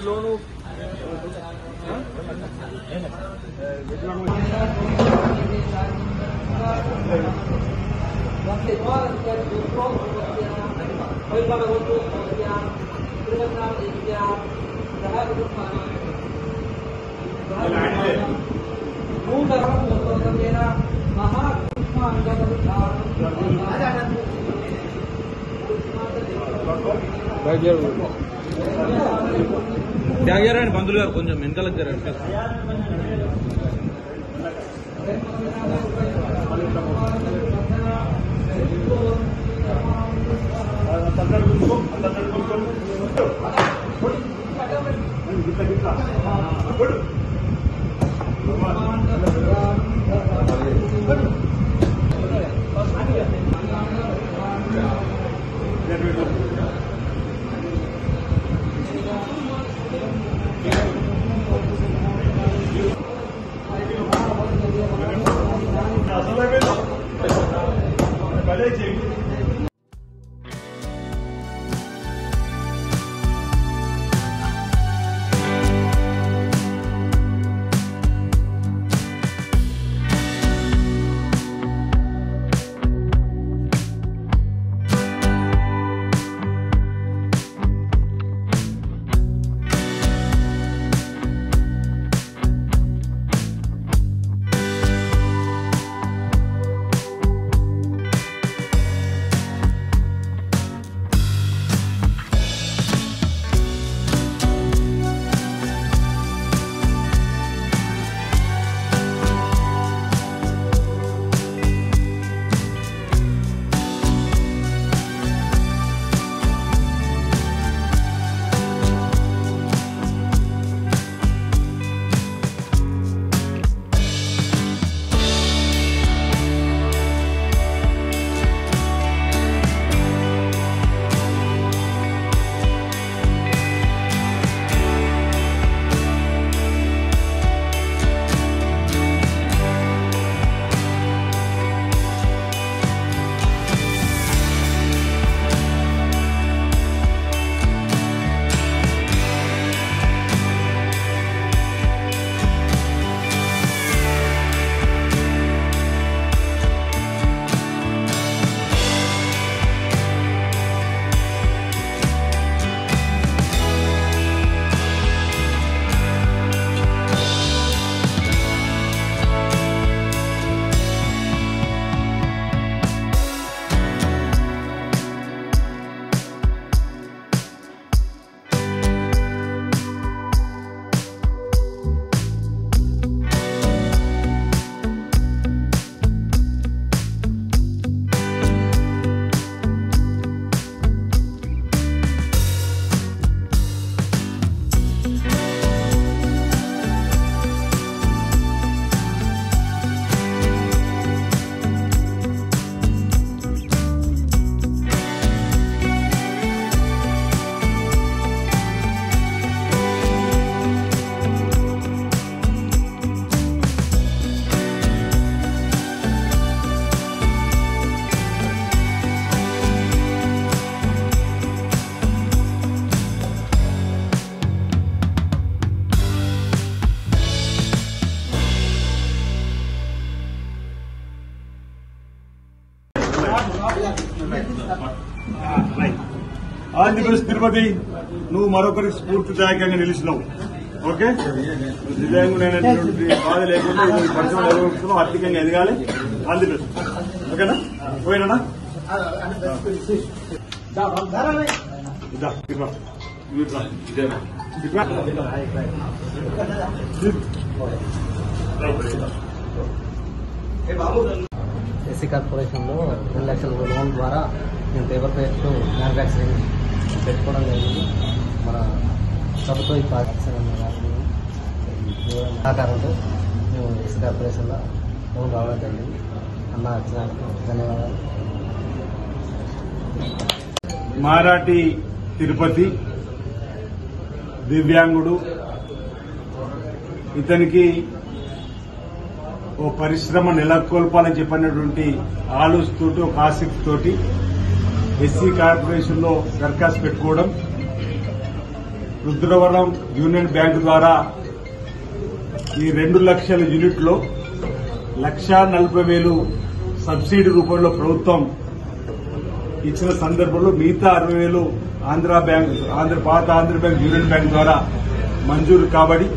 లోను త్యాగారండి బంధువులు గారు కొంచెం వెనకాలకు జరండి. ఆంధ్రప్రదేశ్ తిరుపతి నువ్వు మరొకరికి స్ఫూర్తిదాయకంగా నిలిచినావు. ఓకే, దివ్యాంగులైనటువంటి బాధ లేకుండా పరిశ్రమ నిర్వహిస్తున్నావు, ఆర్థికంగా ఎదగాలి. ఆంధ్రప్రదేశ్ ఓకేనా? పోయినా ఎస్సీ కార్పొరేషన్లో 2 లక్షల లోన్ ద్వారా మేము పేపర్ ప్లేట్ మ్యానుఫ్యాక్చరింగ్ పెట్టుకోవడం జరిగింది. మన సభతో ఈ సహకారంతో మేము ఎస్సీ కార్పొరేషన్లో లోన్ రావడం జరిగింది. అన్న వచ్చినందుకు ధన్యవాదాలు. మారాటి తిరుపతి దివ్యాంగుడు, ఇతనికి ఓ పరిశ్రమ నెలకొల్పాలని చెప్పినటువంటి ఆలోచనతోటి, ఒక ఆసక్తి తోటి ఎస్సీ కార్పొరేషన్ లో దరఖాస్తు పెట్టుకోవడం, రుద్రవరం యూనియన్ బ్యాంక్ ద్వారా ఈ 2 లక్షల యూనిట్లో 1,40,000 సబ్సిడీ రూపంలో ప్రభుత్వం ఇచ్చిన సందర్భంలో మిగతా 60,000 పాత ఆంధ్ర బ్యాంక్ యూనియన్ బ్యాంక్ ద్వారా మంజూరు కాబడి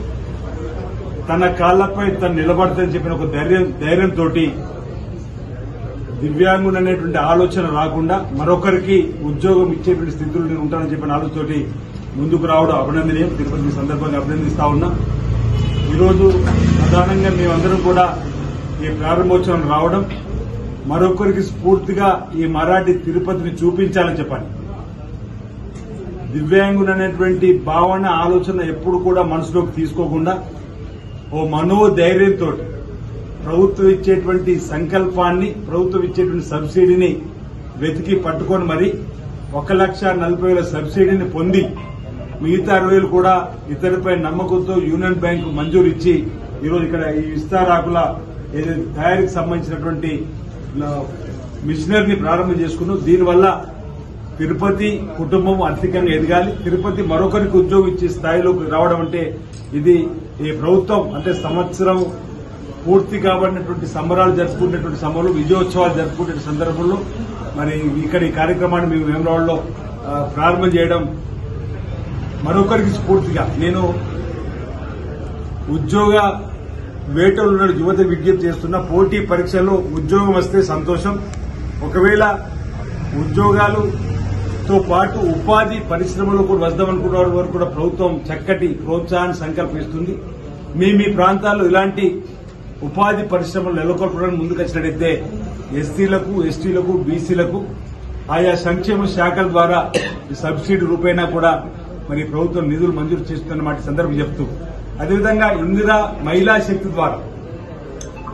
తన కాళ్లపై తను నిలబడతానని చెప్పిన ఒక ధైర్యంతో దివ్యాంగులు అనేటువంటి ఆలోచన రాకుండా మరొకరికి ఉద్యోగం ఇచ్చేటువంటి స్థితిలో నేను ఉంటానని చెప్పిన ఆలోచనతోటి ముందుకు రావడం అభినందనీయం. తిరుపతి సందర్భంగా అభినందిస్తా ఉన్నా. ఈరోజు ప్రధానంగా మేమందరం కూడా ఈ ప్రారంభోత్సవం రావడం మరొకరికి స్ఫూర్తిగా ఈ మరాఠీ తిరుపతిని చూపించాలని చెప్పాలి. దివ్యాంగులు అనేటువంటి భావన ఆలోచన ఎప్పుడు కూడా మనసులోకి తీసుకోకుండా ఓ మనోధైర్యంతో ప్రభుత్వం ఇచ్చేటువంటి సంకల్పాన్ని, ప్రభుత్వం ఇచ్చేటువంటి సబ్సిడీని వెతికి పట్టుకొని మరి 1,40,000 సబ్సిడీని పొంది మిగతా 60,000 కూడా ఇతరుపై నమ్మకంతో యూనియన్ బ్యాంకు మంజూరు ఇచ్చి ఈరోజు ఇక్కడ ఈ విస్తారాకుల ఏదైతే తయారీకి సంబంధించినటువంటి మిషనరీని ప్రారంభం చేసుకున్నాం. దీనివల్ల తిరుపతి కుటుంబం ఆర్థికంగా ఎదగాలి. తిరుపతి మరొకరికి ఉద్యోగం ఇచ్చే స్థాయిలోకి రావడం అంటే ఇది ఈ ప్రభుత్వం అంటే సంవత్సరం పూర్తి కాబడినటువంటి సంబరాలు జరుపుకునేటువంటి సమయంలో, విజయోత్సవాలు జరుపుకునే సందర్భంలో మరి ఇక్కడ ఈ కార్యక్రమాన్ని మేము వేమరావులో ప్రారంభం చేయడం మరొకరికి స్ఫూర్తిగా. నేను ఉద్యోగ వేటలో ఉన్న యువత విజ్ఞప్తి చేస్తున్న పోటీ పరీక్షల్లో ఉద్యోగం వస్తే సంతోషం. ఒకవేళ ఉద్యోగాలతో పాటు ఉపాధి పరిశ్రమలో కూడా వద్దామనుకున్న వారి వరకు కూడా ప్రభుత్వం చక్కటి ప్రోత్సాహాన్ని సంకల్పిస్తుంది. మీ ప్రాంతాల్లో ఇలాంటి ఉపాధి పరిశ్రమలు నెలకొల్పడానికి ముందుకు వచ్చినట్టయితే ఎస్సీలకు, ఎస్టీలకు, బీసీలకు ఆయా సంక్షేమ శాఖల ద్వారా ఈ సబ్సిడీ రూపేణా కూడా మరి ప్రభుత్వం నిధులు మంజూరు చేస్తున్నమాట సందర్భం చెప్తూ, అదేవిధంగా ఇందిరా మహిళా శక్తి ద్వారా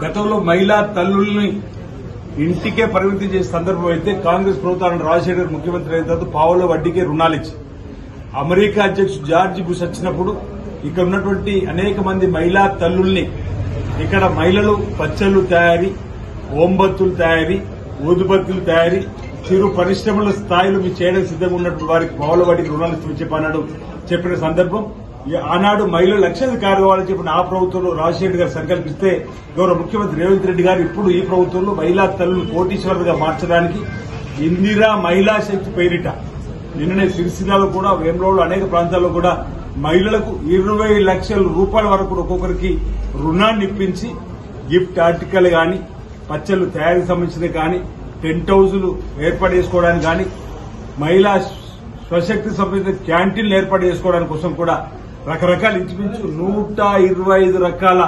గతంలో మహిళా తల్లుల్ని ఇంటికే పరిమితి చేసే సందర్భం అయితే కాంగ్రెస్ ప్రభుత్వాన్ని రాజశేఖర్ ముఖ్యమంత్రి అయిన తర్వాత పావుల వడ్డీకే రుణాలిచ్చి అమెరికా అధ్యక్షుడు జార్జ్ బుష్ వచ్చినప్పుడు ఇక్కడ ఉన్నటువంటి అనేక మంది మహిళా తల్లుల్ని ఇక్కడ మహిళలు పచ్చళ్లు తయారీ, ఓంబత్తులు తయారీ, ఊదుబత్తులు తయారీ, చిరు పరిశ్రమల స్థాయిలో మీరు చేయడం సిద్ధంగా ఉన్నటువంటి వారికి పావుల వడ్డీకి రుణాలు చెప్పాడు చెప్పిన సందర్భం. ఆనాడు మహిళలు లక్షాధికారి కావాలని చెప్పిన ఆ ప్రభుత్వంలో రాజశేఖర్ గారు సంకల్పిస్తే గౌరవ ముఖ్యమంత్రి రేవంత్ రెడ్డి గారు ఇప్పుడు ఈ ప్రభుత్వంలో మహిళా తల్లులు కోటీశ్వరులుగా మార్చడానికి ఇందిరా మహిళా శక్తి పేరిట నిన్ననే సిరిసిల్లాలో కూడా, వేములవాడలో అనేక ప్రాంతాల్లో కూడా మహిళలకు 20 లక్షల రూపాయల వరకు ఒక్కొక్కరికి రుణాన్ని ఇప్పించి గిఫ్ట్ ఆర్టికల్ గాని, పచ్చళ్లు తయారీకి సంబంధించినవి కానీ, టెంట్ హౌజులు ఏర్పాటు చేసుకోవడానికి కానీ, మహిళా స్వశక్తి సంబంధించిన క్యాంటీన్లు ఏర్పాటు చేసుకోవడానికి కోసం కూడా రకరకాల ఇంచుమించు 125 రకాల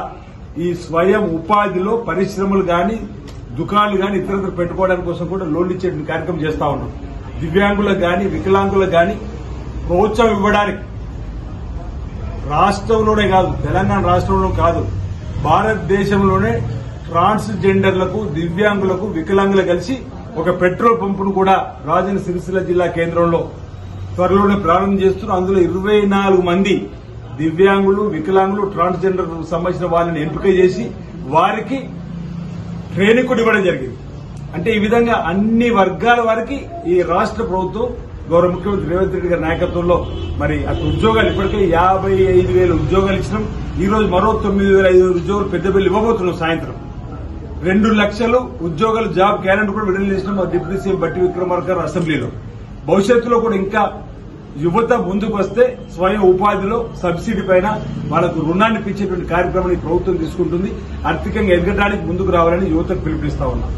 ఈ స్వయం ఉపాధిలో పరిశ్రమలు గాని, దుకాణాలు గాని ఇతరత్ర పెట్టుకోవడానికి కోసం కూడా లోన్లు ఇచ్చే కార్యక్రమం చేస్తా ఉన్నాం. దివ్యాంగులకు గాని, వికలాంగులకు గాని ప్రోత్సాహం ఇవ్వడానికి రాష్ట్రంలోనే కాదు, తెలంగాణ రాష్ట్రంలో కాదు, భారతదేశంలోనే ట్రాన్స్జెండర్లకు, దివ్యాంగులకు, వికలాంగులకు కలిసి ఒక పెట్రోల్ పంపును కూడా రాజన్న సిరిసిల్ల జిల్లా కేంద్రంలో త్వరలోనే ప్రారంభం చేస్తున్నారు. అందులో 24 మంది దివ్యాంగులు, వికలాంగులు, ట్రాన్స్జెండర్ సంబంధించిన వాళ్ళని ఎంపిక చేసి వారికి ట్రైనింగ్ కూడా ఇవ్వడం జరిగింది. అంటే ఈ విధంగా అన్ని వర్గాల వారికి ఈ రాష్ట్ర ప్రభుత్వం గౌరవ ముఖ్యమంత్రి రేవంత్ రెడ్డి గారి నాయకత్వంలో మరి అటు ఉద్యోగాలు ఇప్పటికే 55,000 ఉద్యోగాలు ఇచ్చినాం. ఈ రోజు మరో 9,500 ఉద్యోగాలు పెద్దపల్లి ఇవ్వబోతున్నాం. సాయంత్రం 2 లక్షలు ఉద్యోగాలు జాబ్ క్యాలెండర్ కూడా విడుదల చేసినాం డిప్యూటీ సీఎం బట్టి విక్రమార్క అసెంబ్లీలో. భవిష్యత్తులో కూడా ఇంకా యువత ముందుకు వస్తే స్వయం ఉపాధిలో సబ్సిడీ పైన వాళ్ళకు రుణాన్ని ఇప్పించేటువంటి కార్యక్రమాన్ని ప్రభుత్వం తీసుకుంటుంది. ఆర్థికంగా ఎదగడానికి ముందుకు రావాలని యువతకు పిలుపునిస్తా ఉన్నాం.